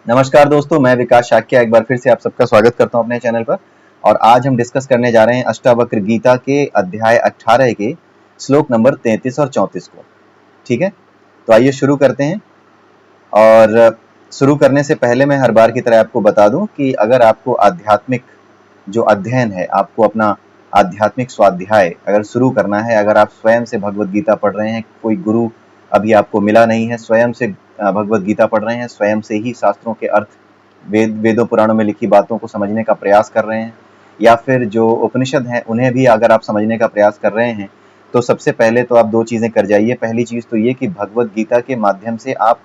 नमस्कार दोस्तों, मैं विकास शाक्य एक बार फिर से आप सबका स्वागत करता हूं अपने चैनल पर। और आज हम डिस्कस करने जा रहे हैं अष्टावक्र गीता के अध्याय 18 के श्लोक नंबर 33 और 34 को। ठीक है, तो आइए शुरू करते हैं। और शुरू करने से पहले मैं हर बार की तरह आपको बता दूं कि अगर आपको आध्यात्मिक जो अध्ययन है, आपको अपना आध्यात्मिक स्वाध्याय अगर शुरू करना है, अगर आप स्वयं से भगवत गीता पढ़ रहे हैं, कोई गुरु अभी आपको मिला नहीं है, स्वयं से भगवत गीता पढ़ रहे हैं, स्वयं से ही शास्त्रों के अर्थ, वेदों पुराणों में लिखी बातों को समझने का प्रयास कर रहे हैं, या फिर जो उपनिषद हैं उन्हें भी अगर आप समझने का प्रयास कर रहे हैं, तो सबसे पहले तो आप दो चीज़ें कर जाइए। पहली चीज़ तो ये कि भगवत गीता के माध्यम से आप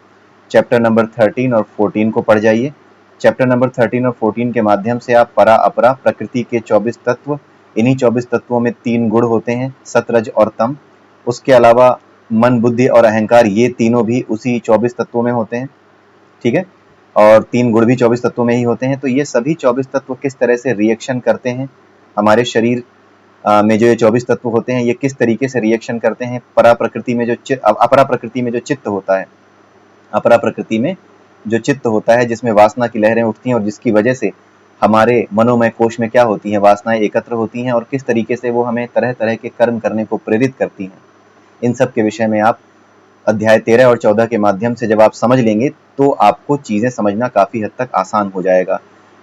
चैप्टर नंबर 13 और 14 को पढ़ जाइए। चैप्टर नंबर 13 और 14 के माध्यम से आप परा अपरा प्रकृति के 24 तत्व, इन्हीं 24 तत्वों में 3 गुण होते हैं, सत रज और तम। उसके अलावा मन बुद्धि और अहंकार, ये तीनों भी उसी 24 तत्वों में होते हैं। ठीक है, और 3 गुण भी 24 तत्वों में ही होते हैं। तो ये सभी 24 तत्व किस तरह से रिएक्शन करते हैं हमारे शरीर में, जो ये 24 तत्व होते हैं ये किस तरीके से रिएक्शन करते हैं परा प्रकृति में, जो अपरा प्रकृति में जो चित्त होता है, अपरा प्रकृति में जो चित्त होता है, जिसमें वासना की लहरें उठती हैं और जिसकी वजह से हमारे मनोमय कोश में क्या होती हैं, वासनाएं एकत्र होती हैं, और किस तरीके से वो हमें तरह तरह के कर्म करने को प्रेरित करती हैं। इन सब के विषय में आप अध्याय 13 और 14 के माध्यम से जब आप समझ लेंगे तो आपको चीजें समझना काफी हद तक आसान हो जाएगा,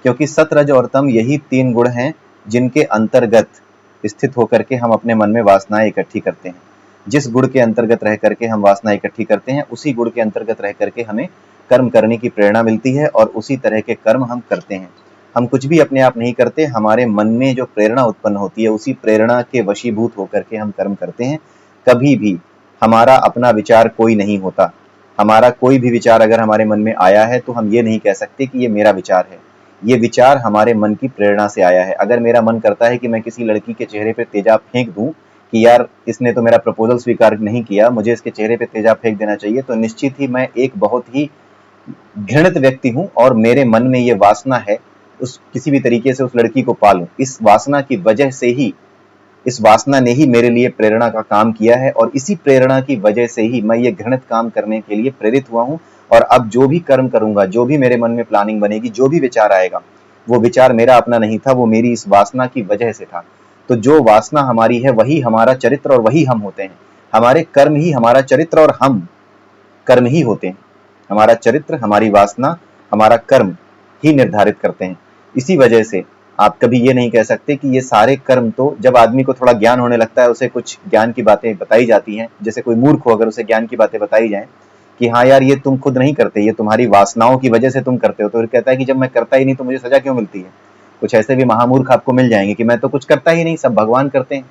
क्योंकि सत रज और तम यही 3 गुण हैं जिनके अंतर्गत स्थित होकर के हम अपने मन में वासनाएं इकट्ठी करते हैं। जिस गुण के अंतर्गत रह करके हम वासना इकट्ठी करते हैं, उसी गुण के अंतर्गत रह करके हमें कर्म करने की प्रेरणा मिलती है और उसी तरह के कर्म हम करते हैं। हम कुछ भी अपने आप नहीं करते, हमारे मन में जो प्रेरणा उत्पन्न होती है उसी प्रेरणा के वशीभूत होकर के हम कर्म करते हैं। कभी भी हमारा अपना विचार कोई नहीं होता। हमारा कोई भी विचार अगर हमारे मन में आया है तो हम ये नहीं कह सकते कि ये मेरा विचार है। ये विचार हमारे मन की प्रेरणा से आया है। अगर मेरा मन करता है कि मैं किसी लड़की के चेहरे पे तेजाब फेंक दूं कि यार इसने तो मेरा प्रपोजल स्वीकार नहीं किया, मुझे इसके चेहरे पे तेजाब फेंक देना चाहिए, तो निश्चित ही मैं एक बहुत ही घृणित व्यक्ति हूं और मेरे मन में ये वासना है उस किसी भी तरीके से उस लड़की को पालूं। इस वासना की वजह से ही, इस वासना ने ही मेरे लिए प्रेरणा का काम किया है और इसी प्रेरणा की वजह से ही मैं ये घृणित काम करने के लिए प्रेरित हुआ हूं। और अब जो भी कर्म करूंगा, जो भी मेरे मन में प्लानिंग बनेगी, जो भी विचार आएगा, वो विचार मेरा अपना नहीं था, वो मेरी इस वासना की वजह से था। तो जो वासना हमारी है वही हमारा चरित्र और वही हम होते हैं। हमारे कर्म ही हमारा चरित्र और हम कर्म ही होते हैं। हमारा चरित्र, हमारी वासना, हमारा कर्म ही निर्धारित करते हैं। इसी वजह से आप कभी ये नहीं कह सकते कि ये सारे कर्म, तो जब आदमी को थोड़ा ज्ञान होने लगता है, उसे कुछ ज्ञान की बातें बताई जाती हैं, जैसे कोई मूर्ख हो अगर उसे ज्ञान की बातें बताई जाएं कि हाँ यार ये तुम खुद नहीं करते, ये तुम्हारी वासनाओं की वजह से तुम करते हो, तो फिर कहता है कि जब मैं करता ही नहीं तो मुझे सजा क्यों मिलती है। कुछ ऐसे भी महामूर्ख आपको मिल जाएंगे कि मैं तो कुछ करता ही नहीं, सब भगवान करते हैं।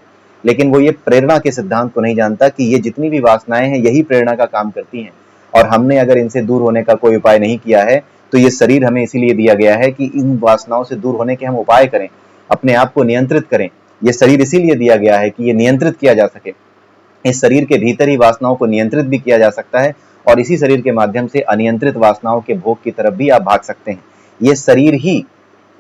लेकिन वो ये प्रेरणा के सिद्धांत को नहीं जानता कि ये जितनी भी वासनाएं हैं यही प्रेरणा का काम करती हैं, और हमने अगर इनसे दूर होने का कोई उपाय नहीं किया है तो ये शरीर हमें इसीलिए दिया गया है कि इन वासनाओं से दूर होने के हम उपाय करें, अपने आप को नियंत्रित करें। ये शरीर इसीलिए दिया गया है कि ये नियंत्रित किया जा सके। इस शरीर के भीतर ही वासनाओं को नियंत्रित भी किया जा सकता है और इसी शरीर के माध्यम से अनियंत्रित वासनाओं के भोग की तरफ भी आप भाग सकते हैं। ये शरीर ही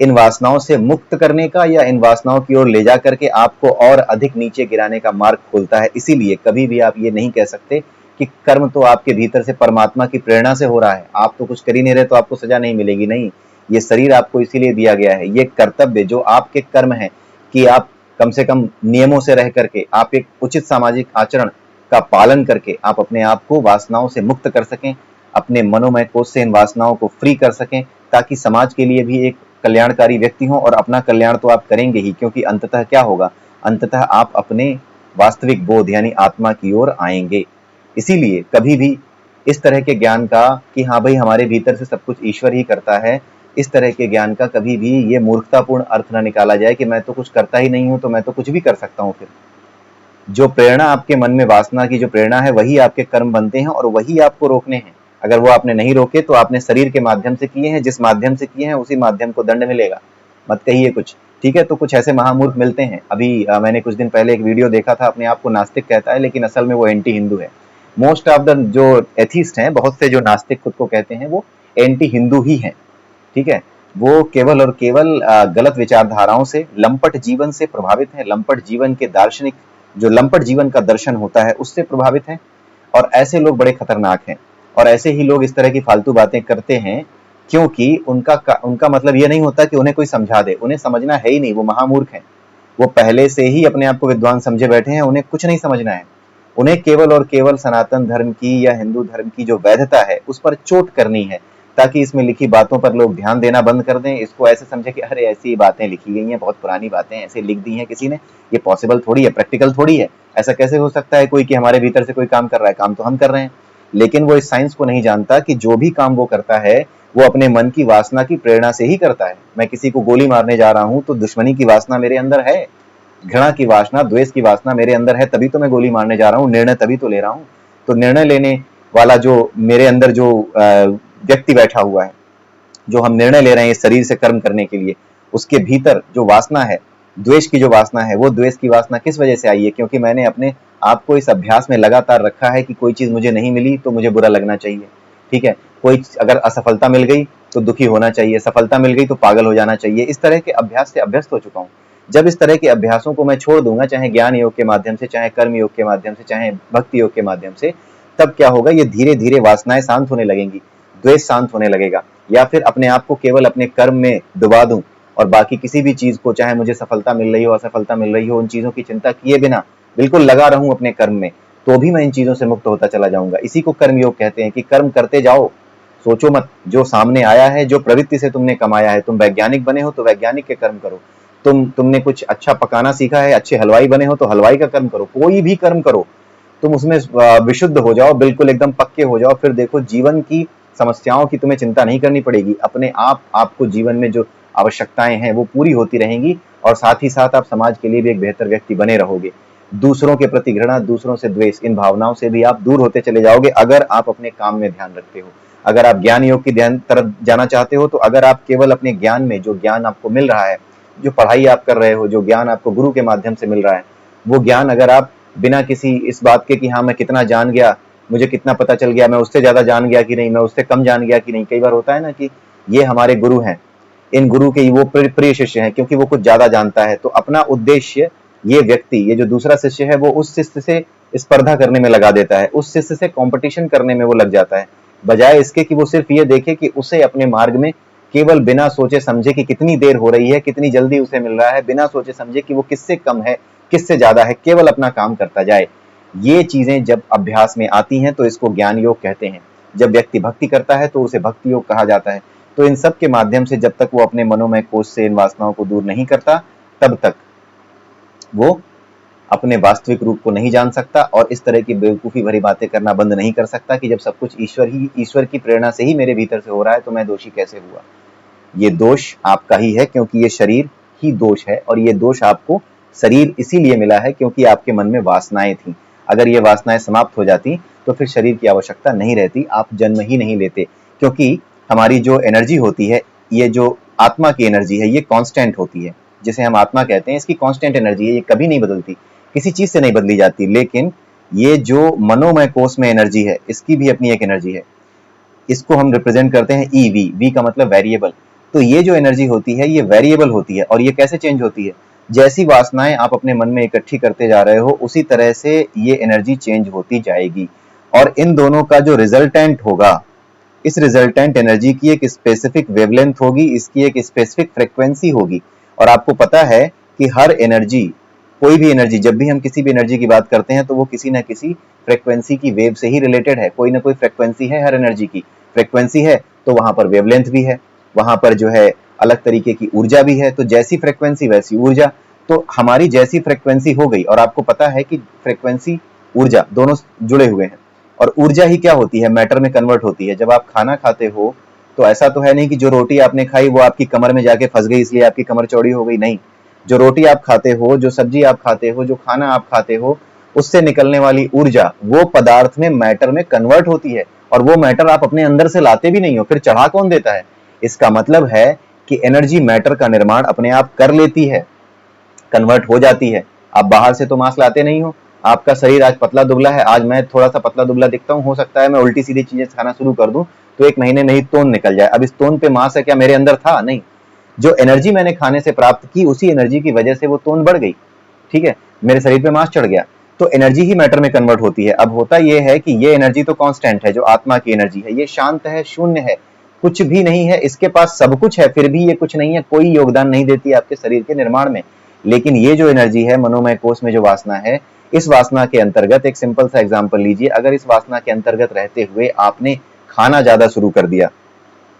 इन वासनाओं से मुक्त करने का या इन वासनाओं की ओर ले जा करके आपको और अधिक नीचे गिराने का मार्ग खोलता है। इसीलिए कभी भी आप ये नहीं कह सकते कि कर्म तो आपके भीतर से परमात्मा की प्रेरणा से हो रहा है, आप तो कुछ कर ही नहीं रहे तो आपको सजा नहीं मिलेगी। नहीं, ये शरीर आपको इसीलिए दिया गया है। ये कर्तव्य जो आपके कर्म है कि आप कम से कम नियमों से रह करके, आप एक उचित सामाजिक आचरण का पालन करके आप अपने आप को वासनाओं से मुक्त कर सकें, अपने मनोमय कोष से इन वासनाओं को फ्री कर सकें, ताकि समाज के लिए भी एक कल्याणकारी व्यक्ति हो। और अपना कल्याण तो आप करेंगे ही, क्योंकि अंततः क्या होगा, अंततः आप अपने वास्तविक बोध यानी आत्मा की ओर आएंगे। इसीलिए कभी भी इस तरह के ज्ञान का कि हाँ भाई हमारे भीतर से सब कुछ ईश्वर ही करता है, इस तरह के ज्ञान का कभी भी ये मूर्खतापूर्ण अर्थ न निकाला जाए कि मैं तो कुछ करता ही नहीं हूं तो मैं तो कुछ भी कर सकता हूं। फिर जो प्रेरणा आपके मन में, वासना की जो प्रेरणा है, वही आपके कर्म बनते हैं और वही आपको रोकने हैं। अगर वो आपने नहीं रोके तो आपने शरीर के माध्यम से किए हैं, जिस माध्यम से किए हैं उसी माध्यम को दंड मिलेगा। मत कहिए कुछ, ठीक है। तो कुछ ऐसे महामूर्ख मिलते हैं। अभी मैंने कुछ दिन पहले एक वीडियो देखा था, अपने आप को नास्तिक कहता है लेकिन असल में वो एंटी हिंदू है। मोस्ट ऑफ द जो एथिस्ट हैं, बहुत से जो नास्तिक खुद को कहते हैं, वो एंटी हिंदू ही हैं। ठीक है, वो केवल और केवल गलत विचारधाराओं से, लंपट जीवन से प्रभावित है। लंपट जीवन के दार्शनिक, जो लंपट जीवन का दर्शन होता है उससे प्रभावित है। और ऐसे लोग बड़े खतरनाक हैं। और ऐसे ही लोग इस तरह की फालतू बातें करते हैं क्योंकि उनका मतलब ये नहीं होता कि उन्हें कोई समझा दे, उन्हें समझना है ही नहीं, वो महामूर्ख हैं। वो पहले से ही अपने आप को विद्वान समझे बैठे हैं, उन्हें कुछ नहीं समझना है। उन्हें केवल और केवल सनातन धर्म की या हिंदू धर्म की जो वैधता है उस पर चोट करनी है, ताकि इसमें लिखी बातों पर लोग ध्यान देना बंद कर दें, इसको ऐसे समझे कि अरे ऐसी बातें लिखी गई हैं, बहुत पुरानी बातें ऐसे लिख दी हैं किसी ने, ये पॉसिबल थोड़ी है, प्रैक्टिकल थोड़ी है, ऐसा कैसे हो सकता है कोई कि हमारे भीतर से कोई काम कर रहा है, काम तो हम कर रहे हैं। लेकिन वो इस साइंस को नहीं जानता कि जो भी काम वो करता है वो अपने मन की वासना की प्रेरणा से ही करता है। मैं किसी को गोली मारने जा रहा हूं तो दुश्मनी की वासना मेरे अंदर है, घृणा की वासना, द्वेष की वासना मेरे अंदर है, तभी तो मैं गोली मारने जा रहा हूँ, निर्णय तभी तो ले रहा हूँ। तो निर्णय लेने वाला जो मेरे अंदर जो व्यक्ति बैठा हुआ है, जो हम निर्णय ले रहे हैं इस शरीर से कर्म करने के लिए, उसके भीतर जो वासना है, द्वेष की जो वासना है, वो द्वेष की वासना किस वजह से आई है? क्योंकि मैंने अपने आप को इस अभ्यास में लगातार रखा है कि कोई चीज मुझे नहीं मिली तो मुझे बुरा लगना चाहिए, ठीक है, कोई अगर असफलता मिल गई तो दुखी होना चाहिए, सफलता मिल गई तो पागल हो जाना चाहिए। इस तरह के अभ्यास से अभ्यस्त हो चुका हूँ। जब इस तरह के अभ्यासों को मैं छोड़ दूंगा, चाहे ज्ञान योग के माध्यम से, चाहे कर्म योग के माध्यम से, चाहे भक्ति योग के माध्यम से, तब क्या होगा, ये धीरे धीरे वासनाएं शांत होने लगेंगी, द्वेष शांत होने लगेगा। या फिर अपने आप को केवल अपने कर्म में डुबा दूं और बाकी किसी भी चीज को, चाहे मुझे सफलता मिल रही हो असफलता मिल रही हो, उन चीजों की चिंता किए बिना बिल्कुल लगा रहूं अपने कर्म में, तो भी मैं इन चीजों से मुक्त होता चला जाऊंगा। इसी को कर्म योग कहते हैं कि कर्म करते जाओ, सोचो मत, जो सामने आया है, जो प्रवृत्ति से तुमने कमाया है, तुम वैज्ञानिक बने हो तो वैज्ञानिक के कर्म करो, तुमने कुछ अच्छा पकाना सीखा है, अच्छे हलवाई बने हो तो हलवाई का कर्म करो, कोई भी कर्म करो, तुम उसमें विशुद्ध हो जाओ, बिल्कुल एकदम पक्के हो जाओ, फिर देखो जीवन की समस्याओं की तुम्हें चिंता नहीं करनी पड़ेगी, अपने आप आपको जीवन में जो आवश्यकताएं हैं वो पूरी होती रहेंगी, और साथ ही साथ आप समाज के लिए भी एक बेहतर व्यक्ति बने रहोगे। दूसरों के प्रति घृणा, दूसरों से द्वेष, इन भावनाओं से भी आप दूर होते चले जाओगे अगर आप अपने काम में ध्यान रखते हो। अगर आप ज्ञान योग की ध्यान तरफ जाना चाहते हो, तो अगर आप केवल अपने ज्ञान में, जो ज्ञान आपको मिल रहा है, जो पढ़ाई आप कर रहे हो, जो ज्ञान आपको गुरु के माध्यम से मिल रहा है, वो ज्ञान अगर आप बिना किसी इस बात के कि हाँ मैं कितना जान गया, मुझे कितना पता चल गया, मैं उससे ज्यादा जान गया कि नहीं, मैं उससे कम जान गया कि नहीं, कई बार होता है ना कि ये हमारे गुरु हैं, इन गुरु के वो प्रिय शिष्य हैं क्योंकि वो कुछ ज्यादा जानता है, तो अपना उद्देश्य, ये व्यक्ति, ये जो दूसरा शिष्य है, वो उस शिष्य से स्पर्धा करने में लगा देता है, उस शिष्य से कंपटीशन करने में वो लग जाता है, बजाय इसके कि वो सिर्फ ये देखे कि उसे अपने मार्ग में केवल बिना सोचे समझे कि कितनी देर हो रही है, कितनी जल्दी उसे मिल रहा है, बिना सोचे समझे कि वो किससे कम है, किससे ज्यादा है, केवल अपना काम करता जाए। ये चीजें जब अभ्यास में आती हैं तो इसको ज्ञान योग कहते हैं। जब व्यक्ति भक्ति करता है तो उसे भक्ति योग कहा जाता है। तो इन सब के माध्यम से जब तक वो अपने मनोमय कोश से इन वासनाओं को दूर नहीं करता, तब तक वो अपने वास्तविक रूप को नहीं जान सकता, और इस तरह की बेवकूफी भरी बातें करना बंद नहीं कर सकता कि जब सब कुछ ईश्वर की प्रेरणा से ही मेरे भीतर से हो रहा है तो मैं दोषी कैसे हुआ। ये दोष आपका ही है, क्योंकि ये शरीर ही दोष है, और ये दोष आपको शरीर इसीलिए मिला है क्योंकि आपके मन में वासनाएं थी। अगर ये वासनाएं समाप्त हो जाती तो फिर शरीर की आवश्यकता नहीं रहती, आप जन्म ही नहीं लेते। क्योंकि हमारी जो एनर्जी होती है, ये जो आत्मा की एनर्जी है, ये कांस्टेंट होती है, जिसे हम आत्मा कहते हैं, इसकी कांस्टेंट एनर्जी है, ये कभी नहीं बदलती, किसी चीज से नहीं बदली जाती। लेकिन ये जो मनोमय कोश में एनर्जी है, इसकी भी अपनी एक एनर्जी है, इसको हम रिप्रेजेंट करते हैं ईवी, वी का मतलब वेरिएबल। तो ये जो एनर्जी होती है ये वेरिएबल होती है, और ये कैसे चेंज होती है, जैसी वासनाएं आप अपने मन में इकट्ठी करते जा रहे हो उसी तरह से ये एनर्जी चेंज होती जाएगी, और इन दोनों का जो रिजल्टेंट होगा, इस रिजल्टेंट एनर्जी की एक स्पेसिफिक वेवलेंथ होगी, इसकी एक स्पेसिफिक फ्रीक्वेंसी होगी। और आपको पता है कि हर एनर्जी, कोई भी एनर्जी, जब भी हम किसी भी एनर्जी की बात करते हैं तो वो किसी ना किसी फ्रीक्वेंसी की वेव से ही रिलेटेड है, कोई ना कोई फ्रीक्वेंसी है हर एनर्जी की। फ्रीक्वेंसी है तो वहां पर वेवलेंथ भी है, वहां पर जो है अलग तरीके की ऊर्जा भी है, तो जैसी फ्रीक्वेंसी वैसी ऊर्जा। तो हमारी जैसी फ्रीक्वेंसी हो गई, और आपको पता है कि फ्रीक्वेंसी ऊर्जा दोनों जुड़े हुए हैं, और ऊर्जा ही क्या होती है, मैटर में कन्वर्ट होती है। जब आप खाना खाते हो तो ऐसा तो है नहीं कि जो रोटी आपने खाई वो आपकी कमर में जाके फंस गई इसलिए आपकी कमर चौड़ी हो गई, नहीं। जो रोटी आप खाते हो, जो सब्जी आप खाते हो, जो खाना आप खाते हो, उससे निकलने वाली ऊर्जा वो पदार्थ में, मैटर में कन्वर्ट होती है, और वो मैटर आप अपने अंदर से लाते भी नहीं हो, फिर चढ़ा कौन देता है। इसका मतलब है कि एनर्जी मैटर का निर्माण अपने आप कर लेती है, कन्वर्ट हो जाती है। आप बाहर से तो मांस लाते नहीं हो, आपका शरीर आज पतला दुबला है, आज मैं थोड़ा सा पतला दुबला दिखता हूँ, हो सकता है मैं उल्टी सीधी चीजें खाना शुरू कर दूं तो एक महीने में ही तोन निकल जाए। अब इस तोन पे मांस है क्या, मेरे अंदर था नहीं, जो एनर्जी मैंने खाने से प्राप्त की उसी एनर्जी की वजह से वो तोन बढ़ गई, ठीक है, मेरे शरीर पे मांस चढ़ गया। तो एनर्जी ही मैटर में कन्वर्ट होती है। अब होता यह है कि ये एनर्जी तो कांस्टेंट है, जो आत्मा की एनर्जी है, ये शांत है, शून्य है, कुछ भी नहीं है, इसके पास सब कुछ है, फिर भी ये कुछ नहीं है, कोई योगदान नहीं देती है आपके शरीर के निर्माण में। लेकिन ये जो एनर्जी है मनोमय कोष में, जो वासना है, इस वासना के अंतर्गत एक सिंपल सा एग्जांपल लीजिए। अगर इस वासना के अंतर्गत रहते हुए आपने खाना ज्यादा शुरू कर दिया,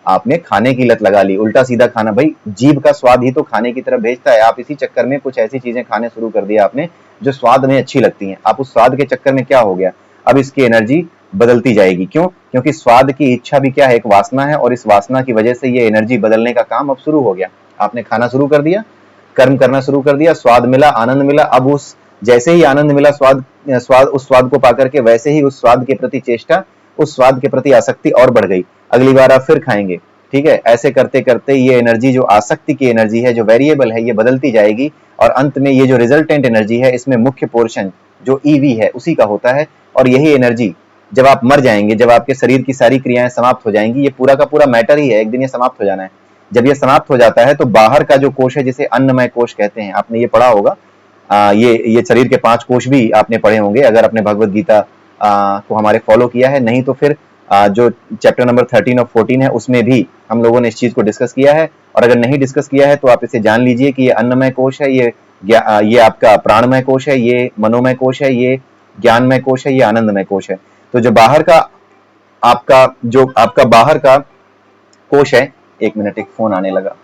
आपने खाने की लत लगा ली, उल्टा सीधा खाना, भाई जीभ का स्वाद ही तो खाने की तरफ भेजता है। आप इसी चक्कर में कुछ ऐसी चीजें खाने शुरू कर दिया आपने जो स्वाद में अच्छी लगती हैं। आप उस स्वाद के चक्कर में क्या हो गया, अब इसकी एनर्जी बदलती जाएगी। क्यों? क्योंकि स्वाद की इच्छा भी क्या है, एक वासना है, और इस वासना की वजह से ये एनर्जी बदलने का काम अब शुरू हो गया। आपने खाना शुरू कर दिया, कर्म करना शुरू कर दिया, स्वाद मिला, आनंद मिला। अब उस जैसे ही आनंद मिला, उस स्वाद को पाकर के, वैसे ही उस स्वाद के प्रति चेष्टा, उस स्वाद के प्रति आसक्ति और बढ़ गई। अगली बार आप फिर खाएंगे, ठीक है। ऐसे करते करते ये एनर्जी, जो आसक्ति की एनर्जी है, जो वेरिएबल है, ये बदलती जाएगी, और अंत में ये जो रिजल्टेंट एनर्जी है, इसमें मुख्य पोर्शन जो ईवी है उसी का होता है। और यही एनर्जी जब आप मर जाएंगे, जब आपके शरीर की सारी क्रियाएं समाप्त हो जाएंगी, ये पूरा का पूरा मैटर ही है, एक दिन ये समाप्त हो जाना है। जब ये समाप्त हो जाता है तो बाहर का जो कोश है, जिसे अन्नमय कोश कहते हैं, आपने ये पढ़ा होगा। ये शरीर के 5 कोश भी आपने पढ़े होंगे अगर आपने भगवत गीता को हमारे फॉलो किया है। नहीं तो फिर जो चैप्टर नंबर 13 और 14 है, उसमें भी हम लोगों ने इस चीज को डिस्कस किया है। और अगर नहीं डिस्कस किया है तो आप इसे जान लीजिए कि ये अन्नमय कोश है, ये आपका प्राणमय कोश है, ये मनोमय कोश है, ये ज्ञानमय कोश है, ये आनंदमय कोश है। तो जो बाहर का आपका बाहर का कोश है, एक मिनट, एक फोन आने लगा।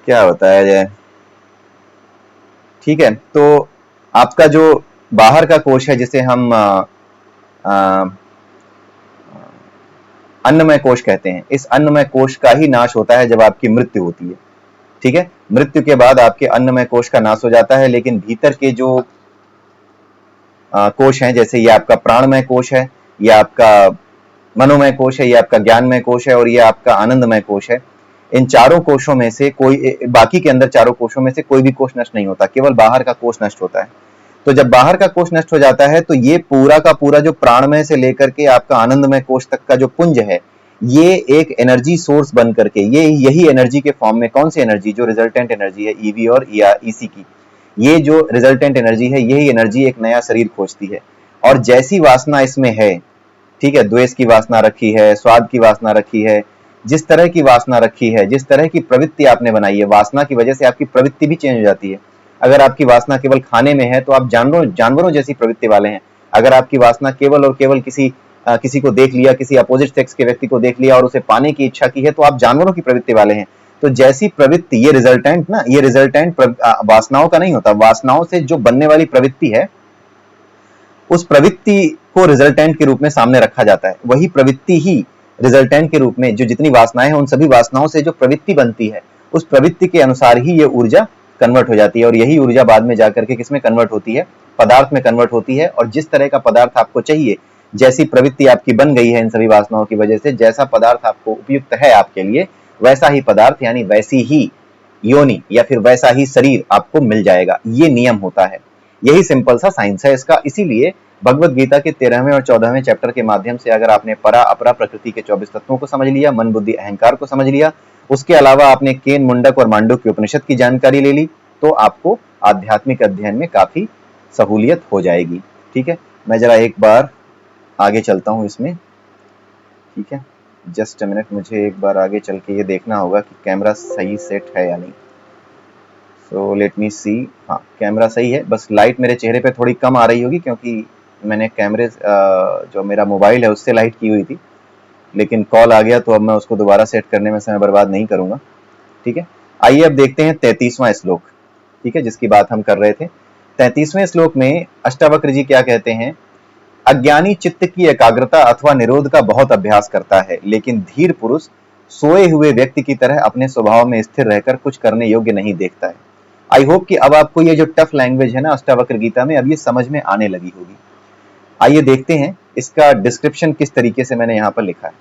क्या बताया जाए, ठीक है। तो आपका जो बाहर का कोश है, जिसे हम अन्नमय कोश कहते हैं, इस अन्नमय कोश का ही नाश होता है जब आपकी मृत्यु होती है, ठीक है। मृत्यु के बाद आपके अन्नमय कोश का नाश हो जाता है, लेकिन भीतर के जो कोश हैं, जैसे ये आपका प्राणमय कोश है, ये आपका मनोमय कोश है, ये आपका ज्ञानमय कोश है, और ये आपका आनंदमय कोश है। इन चारों कोशों में से कोई, बाकी के अंदर चारों कोशों में से कोई भी कोश नष्ट नहीं होता, केवल बाहर का कोश नष्ट होता है। तो जब बाहर का कोश नष्ट हो जाता है तो ये पूरा का पूरा जो प्राणमय से लेकर के आपका आनंदमय कोश तक का जो पुंज है, ये एक एनर्जी सोर्स बन करके, ये यही एनर्जी के फॉर्म में, कौन सी एनर्जी, जो रिजल्टेंट एनर्जी है ईवी और ईसी की, ये जो रिजल्टेंट एनर्जी है, यही एनर्जी एक नया शरीर खोजती है। और जैसी वासना इसमें है, ठीक है, द्वेष की वासना रखी है, स्वाद की वासना रखी है, जिस तरह की वासना रखी है, जिस तरह की प्रवृत्ति आपने बनाई है, वासना की वजह से आपकी प्रवृत्ति भी चेंज हो जाती है। अगर आपकी वासना केवल खाने में है तो आप जानवरों जैसी प्रवृत्ति वाले हैं। अगर आपकी वासना केवल और केवल किसी को देख लिया, किसी अपोजिट सेक्स के व्यक्ति को देख लिया और उसे पाने की इच्छा की है, तो आप जानवरों की प्रवृत्ति वाले हैं। तो जैसी प्रवृत्ति, ये रिजल्टेंट वासनाओं का नहीं होता, वासनाओं से जो बनने वाली प्रवृत्ति है, उस प्रवृत्ति को रिजल्टेंट के रूप में सामने रखा जाता है। वही प्रवृत्ति ही रिजल्टेंट के रूप में, जो जितनी वासनाएं हैं, उन सभी वासनाओं से जो प्रवृत्ति बनती है, उस प्रवृत्ति के अनुसार ही ये ऊर्जा कन्वर्ट हो जाती है। और यही ऊर्जा बाद में जाकर के किसमें कन्वर्ट होती है, पदार्थ में कन्वर्ट होती है। और जिस तरह का पदार्थ आपको चाहिए, जैसी प्रवृत्ति आपकी बन गई है इन सभी वासनाओं की वजह से, जैसा पदार्थ आपको उपयुक्त है आपके लिए, वैसा ही पदार्थ, यानी वैसी ही योनि या फिर वैसा ही शरीर आपको मिल जाएगा। ये नियम होता है, यही सिंपल सा साइंस है इसका। इसीलिए भगवत गीता के 13वें और 14वें चैप्टर के माध्यम से अगर आपने परा अपरा प्रकृति के 24 तत्वों को समझ लिया, मन बुद्धि अहंकार को समझ लिया, उसके अलावा आपने केन, मुंडक और मांडुक्य उपनिषद की जानकारी ले ली, तो आपको आध्यात्मिक अध्ययन में काफी सहूलियत हो जाएगी। ठीक है, मैं जरा एक बार आगे चलता हूं इसमें, ठीक है, जस्ट अ मिनट, मुझे एक बार आगे चल के ये देखना होगा कि कैमरा सही सेट है या नहीं। सो लेट मी सी, हाँ कैमरा सही है, बस लाइट मेरे चेहरे पे थोड़ी कम आ रही होगी क्योंकि मैंने कैमरे जो मेरा मोबाइल है उससे लाइट की हुई थी, लेकिन कॉल आ गया तो अब मैं उसको दोबारा सेट करने में समय बर्बाद नहीं करूंगा। ठीक है, आइए अब देखते हैं 33वां श्लोक, ठीक है, जिसकी बात हम कर रहे थे। 33वें श्लोक में अष्टावक्र जी क्या कहते हैं, अज्ञानी चित्त की एकाग्रता अथवा निरोध का बहुत अभ्यास करता है, लेकिन धीर पुरुष सोए हुए व्यक्ति की तरह अपने स्वभाव में स्थिर रहकर कुछ करने योग्य नहीं देखता है। आई होप कि अब आपको ये जो टफ लैंग्वेज है ना अष्टावक्र गीता में, अब ये समझ में आने लगी होगी। आइए देखते हैं इसका डिस्क्रिप्शन किस तरीके से मैंने यहाँ पर लिखा है।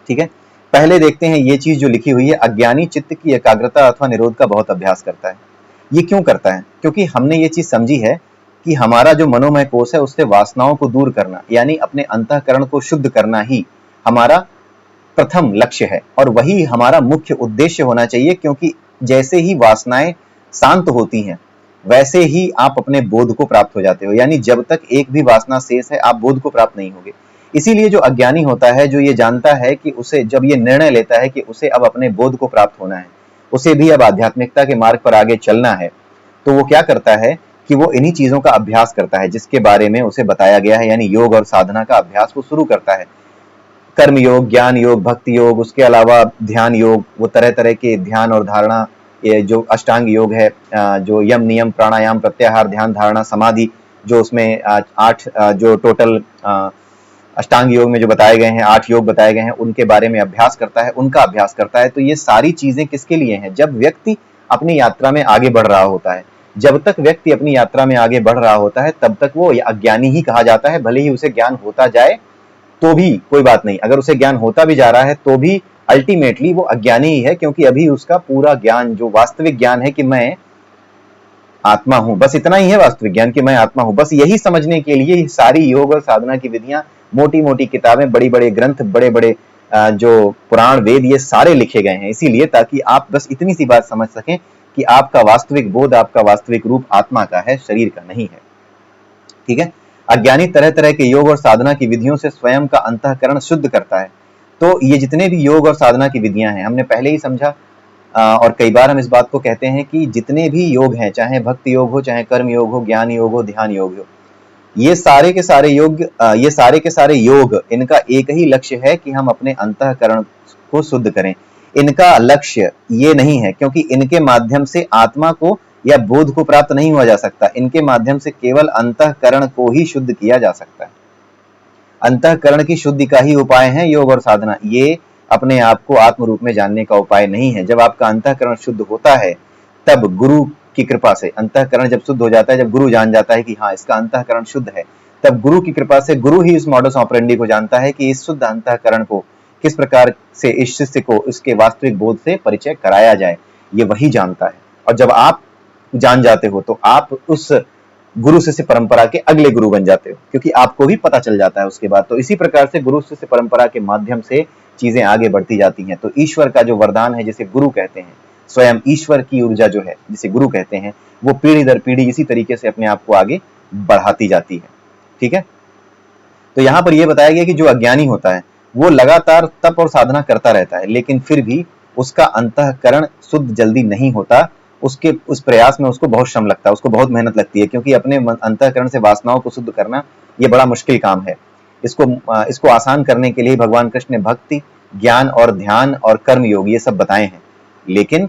ठीक है, पहले देखते हैं ये चीज जो लिखी हुई है, अज्ञानी चित्त की एकाग्रता अथवा निरोध का बहुत अभ्यास करता है। ये क्यों करता है? क्योंकि हमने ये चीज समझी है कि हमारा जो मनोमय कोश है उससे वासनाओं को दूर करना, यानी अपने अंतःकरण को शुद्ध करना ही हमारा प्रथम लक्ष्य है और वही हमारा मुख्य उद्देश्य होना चाहिए, क्योंकि जैसे ही वासनाएं शांत होती हैं वैसे ही आप अपने बोध को प्राप्त हो जाते हो। यानी जब तक एक भी वासना शेष है आप बोध को प्राप्त नहीं होगे। इसीलिए जो अज्ञानी होता है, जो ये जानता है कि उसे, जब ये निर्णय लेता है कि उसे अब अपने बोध को प्राप्त होना है, उसे भी अब आध्यात्मिकता के मार्ग पर आगे चलना है, तो वो क्या करता है कि वो इन्हीं चीजों का अभ्यास करता है जिसके बारे में उसे बताया गया है, यानी योग और साधना का अभ्यास वो शुरू करता है। कर्म योग, ज्ञान योग, भक्ति योग, उसके अलावा ध्यान योग, वो तरह तरह के ध्यान और धारणा, ये जो अष्टांग योग है, जो यम नियम प्राणायाम प्रत्याहार ध्यान धारणा समाधि, जो उसमें 8 जो टोटल अष्टांग योग में जो बताए गए हैं, 8 योग बताए गए हैं, उनके बारे में अभ्यास करता है, उनका अभ्यास करता है। तो ये सारी चीजें किसके लिए हैं? जब व्यक्ति अपनी यात्रा में आगे बढ़ रहा होता है। जब तक व्यक्ति अपनी यात्रा में आगे बढ़ रहा होता है तब तक वो अज्ञानी ही कहा जाता है, भले ही उसे ज्ञान होता जाए तो भी कोई बात नहीं। अगर उसे ज्ञान होता भी जा रहा है तो भी अल्टीमेटली वो अज्ञानी ही है, क्योंकि अभी उसका पूरा ज्ञान, जो वास्तविक ज्ञान है कि मैं आत्मा हूं, बस इतना ही है वास्तविक ज्ञान कि मैं आत्मा हूं। बस यही समझने के लिए सारी योग और साधना की विधियां, मोटी मोटी किताबें, बड़ी बड़े ग्रंथ, बड़े बड़े जो पुराण वेद, ये सारे लिखे गए हैं इसीलिए, ताकि आप बस इतनी सी बात समझ सकें कि आपका वास्तविक बोध, आपका वास्तविक रूप आत्मा का है, शरीर का नहीं है। ठीक है। अज्ञानी तरह तरह के योग और साधना की विधियों से स्वयं का अंतःकरण शुद्ध करता है। तो ये जितने भी योग और साधना की विधियां हैं, हमने पहले ही समझा, और कई बार हम इस बात को कहते हैं कि जितने भी योग हैं, चाहे भक्ति योग हो, चाहे कर्म योग हो, ज्ञान योग हो, ध्यान योग हो, ये सारे के सारे योग, ये सारे के सारे योग, इनका एक ही लक्ष्य है कि हम अपने अंतःकरण को शुद्ध करें। इनका लक्ष्य ये नहीं है, क्योंकि इनके माध्यम से आत्मा को या बोध को प्राप्त नहीं हुआ जा सकता। इनके माध्यम से केवल अंतःकरण को ही शुद्ध किया जा सकता है। अंतःकरण की शुद्धि का ही उपाय है योग और साधना। ये अपने आप को आत्म रूप में जानने का उपाय नहीं है। जब आपका अंतःकरण शुद्ध होता है तब गुरु की कृपा से, अंतःकरण जब शुद्ध हो जाता है, जब गुरु जान जाता है कि हाँ इसका अंतःकरण शुद्ध है, तब गुरु की कृपा से गुरु ही इस मॉडस ऑपरेंडी को जानता है कि इस शुद्ध अंतःकरण को किस प्रकार से इस शिष्य को इसके वास्तविक बोध से परिचय कराया जाए, ये वही जानता है। और जब आप जान जाते हो तो आप उस गुरु शिष्य परंपरा के अगले गुरु बन जाते हो, क्योंकि आपको भी पता चल जाता है उसके बाद। तो इसी प्रकार से गुरु शिष्य परंपरा के माध्यम से चीजें आगे बढ़ती जाती हैं। तो ईश्वर का जो वरदान है, जिसे गुरु कहते हैं, स्वयं ईश्वर की ऊर्जा जो है जिसे गुरु कहते हैं, वो पीढ़ी दर पीढ़ी इसी तरीके से अपने आप को आगे बढ़ाती जाती है। ठीक है। तो यहाँ पर यह बताया गया कि जो अज्ञानी होता है वो लगातार तप और साधना करता रहता है, लेकिन फिर भी उसका अंतःकरण शुद्ध जल्दी नहीं होता। उसके उस प्रयास में उसको बहुत श्रम लगता है, उसको बहुत मेहनत लगती है, क्योंकि अपने अंतःकरण से वासनाओं को शुद्ध करना ये बड़ा मुश्किल काम है। इसको आसान करने के लिए भगवान कृष्ण ने भक्ति, ज्ञान और ध्यान और कर्म योग ये सब बताए हैं, लेकिन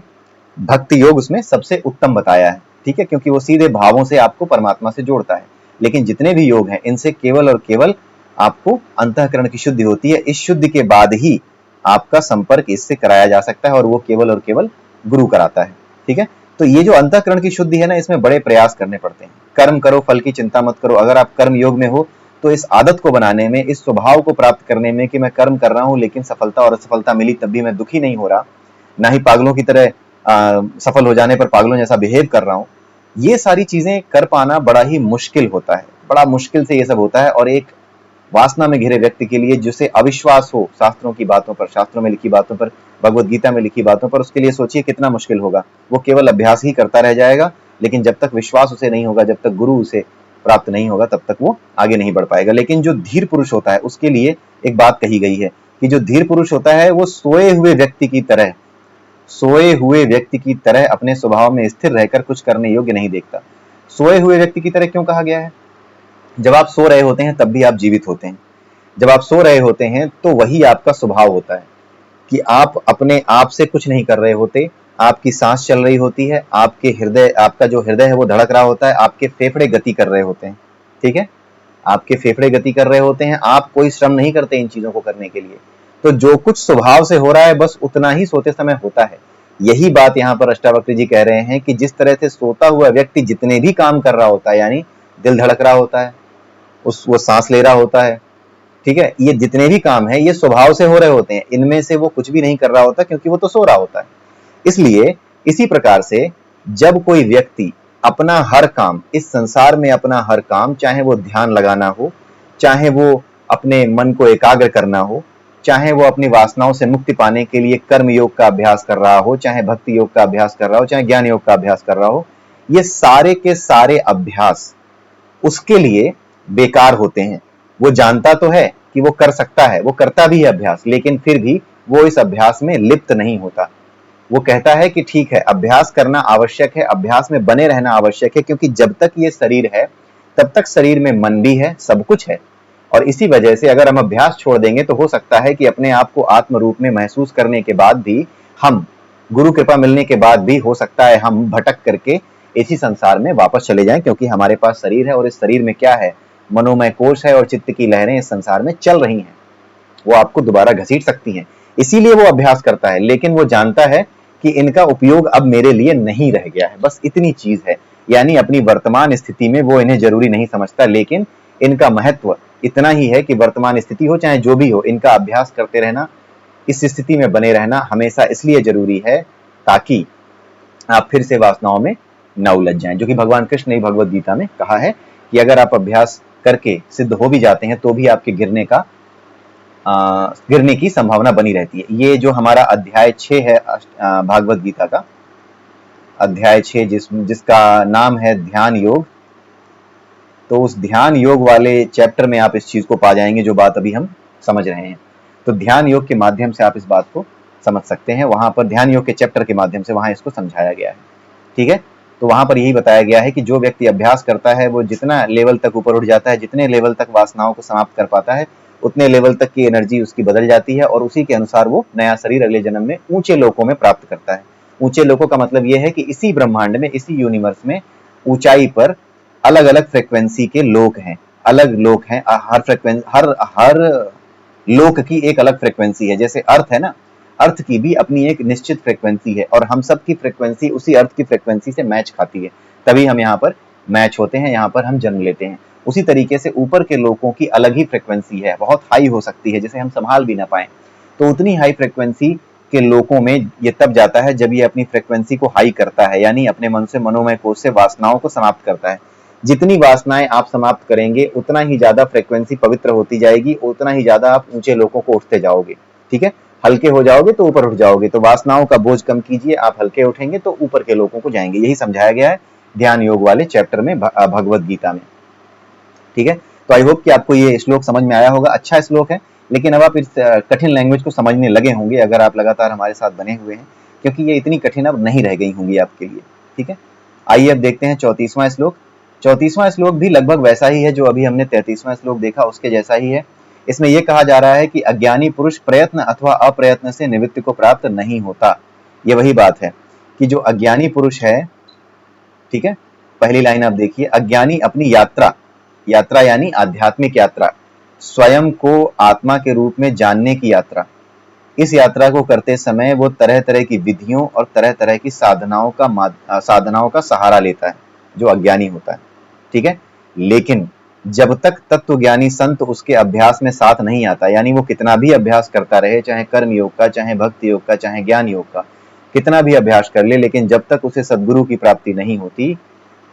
भक्ति योग उसमें सबसे उत्तम बताया है। ठीक है, क्योंकि वो सीधे भावों से आपको परमात्मा से जोड़ता है। लेकिन जितने भी योग हैं इनसे केवल और केवल आपको अंतःकरण की शुद्धि होती है। इस शुद्धि के बाद ही आपका संपर्क इससे कराया जा सकता है, और वो केवल और केवल गुरु कराता है। ठीक है। तो ये जो अंतःकरण की शुद्धि है ना, इसमें बड़े प्रयास करने पड़ते हैं। कर्म करो, फल की चिंता मत करो। अगर आप कर्म योग में हो तो इस आदत को बनाने में, इस स्वभाव को प्राप्त करने में कि मैं कर्म कर रहा हूं लेकिन सफलता और असफलता मिली तब भी मैं दुखी नहीं हो रहा, ना ही पागलों की तरह सफल हो जाने पर पागलों जैसा बिहेव कर रहा हूं, ये सारी चीजें कर पाना बड़ा ही मुश्किल होता है। बड़ा मुश्किल से ये सब होता है। और एक वासना में घिरे व्यक्ति के लिए, जिसे अविश्वास हो शास्त्रों की बातों पर, शास्त्रों में लिखी बातों पर, भगवत गीता में लिखी बातों पर, उसके लिए सोचिए कितना मुश्किल होगा। वो केवल अभ्यास ही करता रह जाएगा, लेकिन जब तक विश्वास उसे नहीं होगा, जब तक गुरु उसे प्राप्त नहीं होगा, तब तक वो आगे नहीं बढ़ पाएगा। लेकिन जो धीर पुरुष होता है उसके लिए एक बात कही गई है कि जो धीर पुरुष होता है वो सोए हुए व्यक्ति की तरह अपने स्वभाव में स्थिर रहकर कुछ करने योग्य नहीं देखता। सोए हुए व्यक्ति की तरह क्यों कहा गया है? जब आप सो रहे होते हैं तब भी आप जीवित होते हैं। जब आप सो रहे होते हैं तो वही आपका स्वभाव होता है कि आप अपने आप से कुछ नहीं कर रहे होते। आपकी सांस चल रही होती है, आपका जो हृदय है वो धड़क रहा होता है, आपके फेफड़े गति कर रहे होते हैं। ठीक है, आपके फेफड़े गति कर रहे होते हैं। आप कोई श्रम नहीं करते इन चीजों को करने के लिए। तो जो कुछ स्वभाव से हो रहा है बस उतना ही सोते समय होता है। यही बात यहाँ पर अष्टावक्र जी कह रहे हैं कि जिस तरह से सोता हुआ व्यक्ति जितने भी काम कर रहा होता है, यानी दिल धड़क रहा होता है, वो सांस ले रहा होता है, ठीक है, ये जितने भी काम है ये स्वभाव से हो रहे होते हैं। इनमें से वो कुछ भी नहीं कर रहा होता, क्योंकि वो तो सो रहा होता है। इसलिए इसी प्रकार से जब कोई व्यक्ति अपना हर काम, इस संसार में अपना हर काम, चाहे वो ध्यान लगाना हो, चाहे वो अपने मन को एकाग्र करना हो, चाहे वो अपनी वासनाओं से मुक्ति पाने के लिए कर्म योग का अभ्यास कर रहा हो, चाहे भक्ति योग का अभ्यास कर रहा हो, चाहे ज्ञान योग का अभ्यास कर रहा हो, ये सारे के सारे अभ्यास उसके लिए बेकार होते हैं। वो जानता तो है कि वो कर सकता है, वो करता भी है अभ्यास, लेकिन फिर भी वो इस अभ्यास में लिप्त नहीं होता। वो कहता है कि ठीक है, अभ्यास करना आवश्यक है, अभ्यास में बने रहना आवश्यक है, क्योंकि जब तक ये शरीर है तब तक शरीर में मन भी है, सब कुछ है। और इसी वजह से अगर हम अभ्यास छोड़ देंगे तो हो सकता है कि अपने आप को आत्म रूप में महसूस करने के बाद भी हम, गुरु कृपा मिलने के बाद भी हो सकता है हम भटक करके इसी संसार में वापस चले जाएं, क्योंकि हमारे पास शरीर है और इस शरीर में क्या है, मनोमय कोश है और चित्त की लहरें इस संसार में चल रही हैं, वो आपको दोबारा घसीट सकती हैं। इसीलिए वो अभ्यास करता है, लेकिन वो जानता है कि इनका उपयोग अब मेरे लिए नहीं रह गया है, बस इतनी चीज है। यानी अपनी वर्तमान स्थिति में वो इन्हें जरूरी नहीं समझता, लेकिन इनका महत्व इतना ही है कि वर्तमान स्थिति हो चाहे जो भी हो, इनका अभ्यास करते रहना, इस स्थिति में बने रहना हमेशा इसलिए जरूरी है ताकि आप फिर से वासनाओं में न उलझ जाएं, जो कि भगवान कृष्ण ने भगवद गीता में कहा है कि अगर आप अभ्यास करके सिद्ध हो भी जाते हैं तो भी आपके गिरने की संभावना बनी रहती है। ये जो हमारा अध्याय 6 है भागवत गीता का, अध्याय 6 जिसका नाम है ध्यान योग, तो उस ध्यान योग वाले चैप्टर में आप इस चीज को पा जाएंगे जो बात अभी हम समझ रहे हैं। तो ध्यान योग के माध्यम से आप इस बात को समझ सकते हैं, वहां पर ध्यान योग के चैप्टर के माध्यम से वहां इसको समझाया गया है। ठीक है, तो वहां पर यही बताया गया है कि जो व्यक्ति अभ्यास करता है वो जितना लेवल तक ऊपर उठ जाता है, जितने लेवल तक वासनाओं को समाप्त कर पाता है, उतने लेवल तक की एनर्जी उसकी बदल जाती है और उसी के अनुसार वो नया शरीर अगले जन्म में ऊंचे लोकों में प्राप्त करता है। ऊंचे लोकों का मतलब यह है कि इसी ब्रह्मांड में, इसी यूनिवर्स में ऊंचाई पर अलग अलग फ्रिक्वेंसी के लोक हैं, अलग लोक हैं। हर लोक की एक अलग फ्रिक्वेंसी है। जैसे अर्थ है ना, अर्थ की भी अपनी एक निश्चित फ्रिक्वेंसी है और हम सब की फ्रिक्वेंसी उसी अर्थ की फ्रिक्वेंसी से मैच खाती है, तभी हम यहाँ पर मैच होते हैं, यहाँ पर हम जन्म लेते हैं। उसी तरीके से ऊपर के लोगों की अलग ही फ्रिक्वेंसी है, बहुत हाई हो सकती है जिसे हम संभाल भी ना पाए। तो उतनी हाई फ्रिक्वेंसी के लोकों में ये तब जाता है जब ये अपनी फ्रिक्वेंसी को हाई करता है, यानी अपने मन से, मनोमय कोश से वासनाओं को समाप्त करता है। जितनी वासनाएं आप समाप्त करेंगे उतना ही ज्यादा फ्रिक्वेंसी पवित्र होती जाएगी, उतना ही ज्यादा आप ऊंचे लोकों को उठते जाओगे। ठीक है, हल्के हो जाओगे तो ऊपर उठ जाओगे, तो वासनाओं का बोझ कम कीजिए, आप हल्के उठेंगे तो ऊपर के लोगों को जाएंगे। यही समझाया गया है ध्यान योग वाले चैप्टर में भगवद गीता में। ठीक है, तो आई होप कि आपको ये श्लोक समझ में आया होगा। अच्छा श्लोक है, लेकिन अब आप इस कठिन लैंग्वेज को समझने लगे होंगे अगर आप लगातार हमारे साथ बने हुए हैं, क्योंकि ये इतनी कठिन अब नहीं रह गई होंगी आपके लिए। ठीक है, आइए अब देखते हैं 34वां श्लोक। 34वां श्लोक भी लगभग वैसा ही है जो अभी हमने 33वां श्लोक देखा, उसके जैसा ही है। इसमें यह कहा जा रहा है कि अज्ञानी पुरुष प्रयत्न अथवा अप्रयत्न से निवृत्ति को प्राप्त नहीं होता। ये वही बात है कि जो अज्ञानी पुरुष है, ठीक है, पहली लाइन आप देखिए, अज्ञानी अपनी यात्रा, यात्रा यानी आध्यात्मिक यात्रा, स्वयं को आत्मा के रूप में जानने की यात्रा, इस यात्रा को करते समय वो तरह तरह की विधियों और तरह तरह की साधनाओं का सहारा लेता है, जो अज्ञानी होता है। ठीक है, लेकिन जब तक तत्वज्ञानी संत उसके अभ्यास में साथ नहीं आता, यानी वो कितना भी अभ्यास करता रहे, चाहे कर्म योग का, चाहे भक्ति योग का, चाहे ज्ञान योग का, कितना भी अभ्यास कर ले, लेकिन जब तक उसे सद्गुरु की प्राप्ति नहीं होती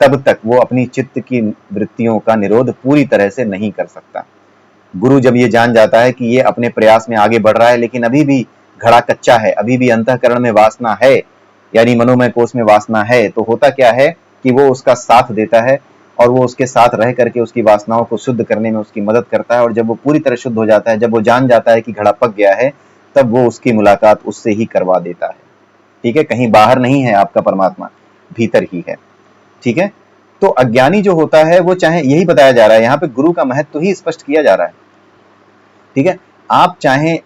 तब तक वो अपनी चित्त की वृत्तियों का निरोध पूरी तरह से नहीं कर सकता। गुरु जब ये जान जाता है कि ये अपने प्रयास में आगे बढ़ रहा है, लेकिन अभी भी घड़ा कच्चा है, अभी भी अंतःकरण में वासना है, यानी मनोमय कोश में वासना है, तो होता क्या है कि वो उसका साथ देता है और वो उसके साथ रह करके उसकी वासनाओं को शुद्ध करने में उसकी मदद करता है। और जब वो पूरी तरह शुद्ध हो जाता है, जब वो जान जाता है कि घड़ा पक गया है, तब वो उसकी मुलाकात उससे ही करवा देता है। ठीक है, कहीं बाहर नहीं है आपका परमात्मा, भीतर ही है। ठीक है, तो अज्ञानी जो होता है वो, चाहे, यही बताया जा रहा है यहाँ पे, गुरु का महत्व ही स्पष्ट किया जा रहा है। ठीक है, आप चाहे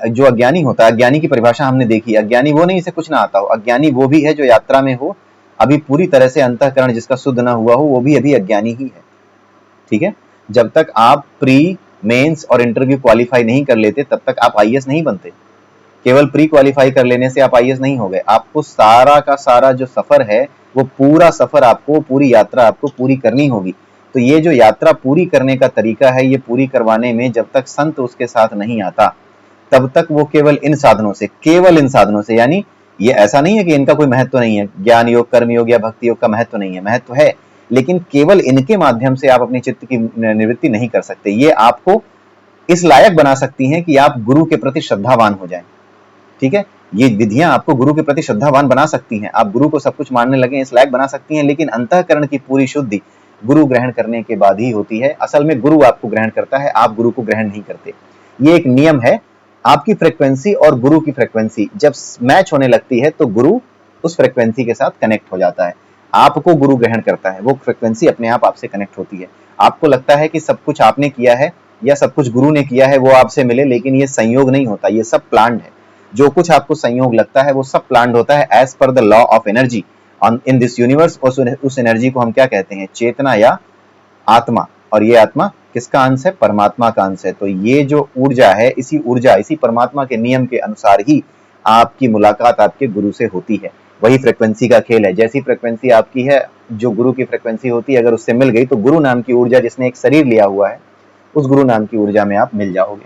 जो अज्ञानी होता है, अज्ञानी की परिभाषा हमने देखी, अज्ञानी वो नहीं इसे कुछ ना आता हो, अज्ञानी वो भी है जो यात्रा में हो, अभी पूरी तरह से अंतःकरण जिसका शुद्ध ना हुआ हो, वो भी अभी अज्ञानी ही है। ठीक है, जब तक आप प्री, मेंस और इंटरव्यू क्वालिफाई नहीं कर लेते तब तक आप आईएएस नहीं बनते। केवल प्री क्वालिफाई कर लेने से आप आईएएस नहीं हो गए, आपको सारा का सारा जो सफर है, वो पूरा सफर आपको, पूरी यात्रा आपको पूरी करनी होगी। तो ये जो यात्रा पूरी करने का तरीका है, ये पूरी करवाने में जब तक संत उसके साथ नहीं आता तब तक वो केवल इन साधनों से, यानी ये ऐसा नहीं है कि इनका कोई महत्व नहीं है, ज्ञान योग, कर्म योग या भक्ति योग का महत्व नहीं है, महत्व है, लेकिन केवल इनके माध्यम से आप अपनी चित्त की निवृत्ति नहीं कर सकते। ये आपको इस लायक बना सकती हैं कि आप गुरु के प्रति श्रद्धावान हो जाएं। ठीक है, ये विधियां आपको गुरु के प्रति श्रद्धावान बना सकती हैं, आप गुरु को सब कुछ मानने लगे इस लायक बना सकती हैं, लेकिन अंतःकरण की पूरी शुद्धि गुरु ग्रहण करने के बाद ही होती है। असल में गुरु आपको ग्रहण करता है, आप गुरु को ग्रहण नहीं करते। ये एक नियम है। आपकी फ्रीक्वेंसी और गुरु की फ्रीक्वेंसी जब मैच होने लगती है तो गुरु उस फ्रीक्वेंसी के साथ कनेक्ट हो जाता है, आपको गुरु ग्रहण करता है, वो फ्रीक्वेंसी अपने आप आपसे कनेक्ट होती है। आपको लगता है कि सब कुछ आपने किया है या सब कुछ गुरु ने किया है वो आपसे मिले, लेकिन ये संयोग नहीं होता, ये सब प्लान्ड है। जो कुछ आपको संयोग लगता है वो सब प्लान्ड होता है as per the law of energy in this universe. उस एनर्जी को हम क्या कहते हैं? चेतना या आत्मा। और ये आत्मा किसका अंश है? परमात्मा का अंश है। तो ये जो ऊर्जा है, इसी परमात्मा के नियम के अनुसार ही आपकी मुलाकात आपके गुरु से होती है। वही फ्रीक्वेंसी का खेल है। जैसी फ्रीक्वेंसी आपकी है, जो गुरु की फ्रीक्वेंसी होती है, अगर उससे मिल गई तो गुरु नाम की ऊर्जा, जिसने एक शरीर लिया हुआ है, उस गुरु नाम की ऊर्जा में आप मिल जाओगे।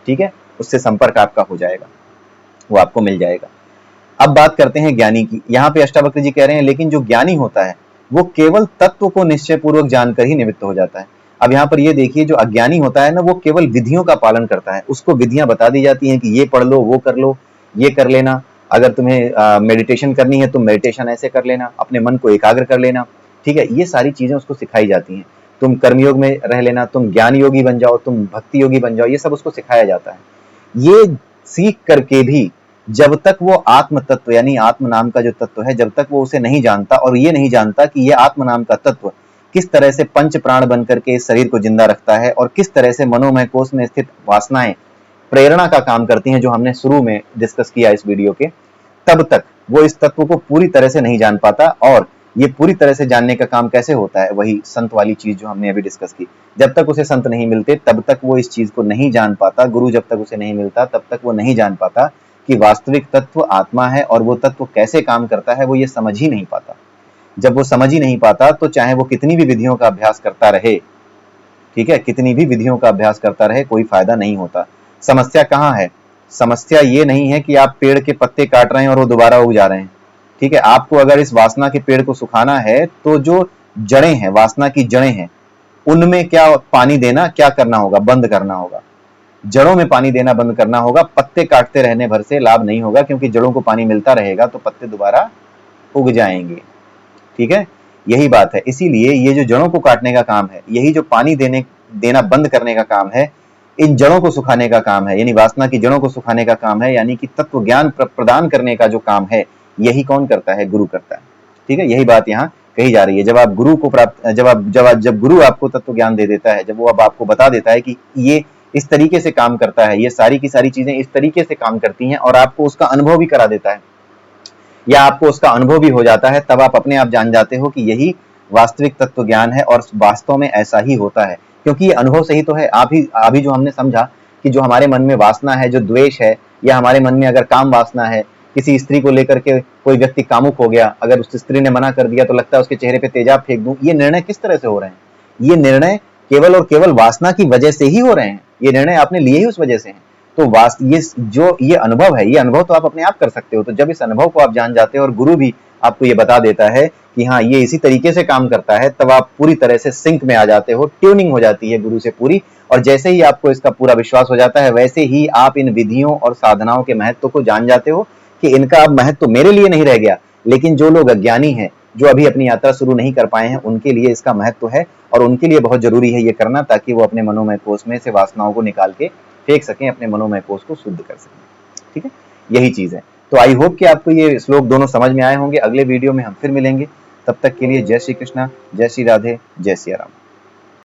ठीक है, उससे संपर्क आपका हो जाएगा, वो आपको मिल जाएगा। अब बात करते हैं ज्ञानी की। यहाँ पे अष्टावक्र जी कह रहे हैं लेकिन जो ज्ञानी होता है वो केवल तत्व को निश्चय पूर्वक जानकर ही निमित्त हो जाता है। अब यहाँ पर ये देखिए, जो अज्ञानी होता है ना, वो केवल विधियों का पालन करता है। उसको विधियां बता दी जाती हैं कि ये पढ़ लो, वो कर लो, ये कर लेना। अगर तुम्हें मेडिटेशन करनी है तो मेडिटेशन ऐसे कर लेना, अपने मन को एकाग्र कर लेना। ठीक है, ये सारी चीजें उसको सिखाई जाती हैं। तुम कर्मयोग में रह लेना, तुम ज्ञान योगी बन जाओ, तुम भक्ति योगी बन जाओ, ये सब उसको सिखाया जाता है। ये सीख करके भी जब तक वो आत्म तत्व यानी आत्म नाम का जो तत्व है, जब तक वो उसे नहीं जानता और ये नहीं जानता कि ये आत्म नाम का तत्व किस तरह से पंच प्राण बन करके इस शरीर को जिंदा रखता है और किस तरह से मनोमय कोश में स्थित वासनाएं प्रेरणा का काम करती हैं, जो हमने शुरू में डिस्कस किया इस वीडियो के, तब तक वो इस तत्व को पूरी तरह से नहीं जान पाता। और ये पूरी तरह से जानने का काम कैसे होता है? वही संत वाली चीज जो हमने अभी डिस्कस की। जब तक उसे संत नहीं मिलते तब तक वो इस चीज को नहीं जान पाता। गुरु जब तक उसे नहीं मिलता तब तक वो नहीं जान पाता कि वास्तविक तत्व आत्मा है और वो तत्व कैसे काम करता है, वो ये समझ ही नहीं पाता। जब वो समझ ही नहीं पाता तो चाहे वो कितनी भी विधियों का अभ्यास करता रहे, ठीक है, कितनी भी विधियों का अभ्यास करता रहे, कोई फायदा नहीं होता। समस्या कहाँ है? समस्या ये नहीं है कि आप पेड़ के पत्ते काट रहे हैं और वो दोबारा उग जा रहे हैं। ठीक है, आपको अगर इस वासना के पेड़ को सुखाना है तो जो जड़ें हैं, वासना की जड़ें हैं, उनमें क्या पानी देना, क्या करना होगा? बंद करना होगा। जड़ों में पानी देना बंद करना होगा। पत्ते काटते रहने भर से लाभ नहीं होगा, क्योंकि जड़ों को पानी मिलता रहेगा तो पत्ते दोबारा उग जाएंगे। ठीक है, यही बात है। इसीलिए ये जो जड़ों को काटने का काम है, यही जो पानी देना बंद करने का काम है, इन जड़ों को सुखाने का काम है, यानी वासना की जड़ों को सुखाने का काम है, यानी कि तत्व ज्ञान प्रदान करने का जो काम है, यही कौन करता है? गुरु करता है। ठीक है, यही बात यहाँ कही जा रही है। जब आप गुरु को प्राप्त जब गुरु आपको तत्व ज्ञान दे देता है, जब वो अब आपको बता देता है कि ये इस तरीके से काम करता है, ये सारी की सारी चीजें इस तरीके से काम करती हैं, और आपको उसका अनुभव भी करा देता है या आपको उसका अनुभव भी हो जाता है, तब आप अपने आप जान जाते हो कि यही वास्तविक तत्व ज्ञान है और वास्तव में ऐसा ही होता है। क्योंकि ये अनुभव से ही तो है। अभी जो हमने समझा कि जो हमारे मन में वासना है, जो द्वेष है, या हमारे मन में अगर काम वासना है, किसी स्त्री को लेकर के कोई व्यक्ति कामुक हो गया, अगर उस स्त्री ने मना कर दिया तो लगता है उसके चेहरे पे तेजाब फेंक दूं, ये निर्णय किस तरह से हो रहे हैं? ये निर्णय केवल और केवल वासना की वजह से ही हो रहे हैं। ये निर्णय आपने लिए ही उस वजह से हैं। तो ये अनुभव है, ये अनुभव तो आप अपने आप कर सकते हो। तो जब इस अनुभव को आप जान जाते हो और गुरु भी आपको ये बता देता है कि हाँ ये इसी तरीके से काम करता है, तब आप पूरी तरह से सिंक में आ जाते हो, ट्यूनिंग हो जाती है गुरु से पूरी। और जैसे ही आपको इसका पूरा विश्वास हो जाता है, वैसे ही आप इन विधियों और साधनाओं के महत्व को जान जाते हो कि इनका अब महत्व मेरे लिए नहीं रह गया, लेकिन जो लोग अज्ञानी हैं, जो अभी अपनी यात्रा शुरू नहीं कर पाए हैं, उनके लिए इसका महत्व है और उनके लिए बहुत जरूरी है ये करना, ताकि वो अपने मनोमय कोश में से वासनाओं को निकाल के फेंक सकें, अपने मनोमय कोश को शुद्ध कर सकें। ठीक है, यही चीज है। तो आई होप कि आपको ये श्लोक दोनों समझ में आए होंगे। अगले वीडियो में हम फिर मिलेंगे, तब तक के लिए जय श्री कृष्णा, जय श्री राधे, जय सिया राम।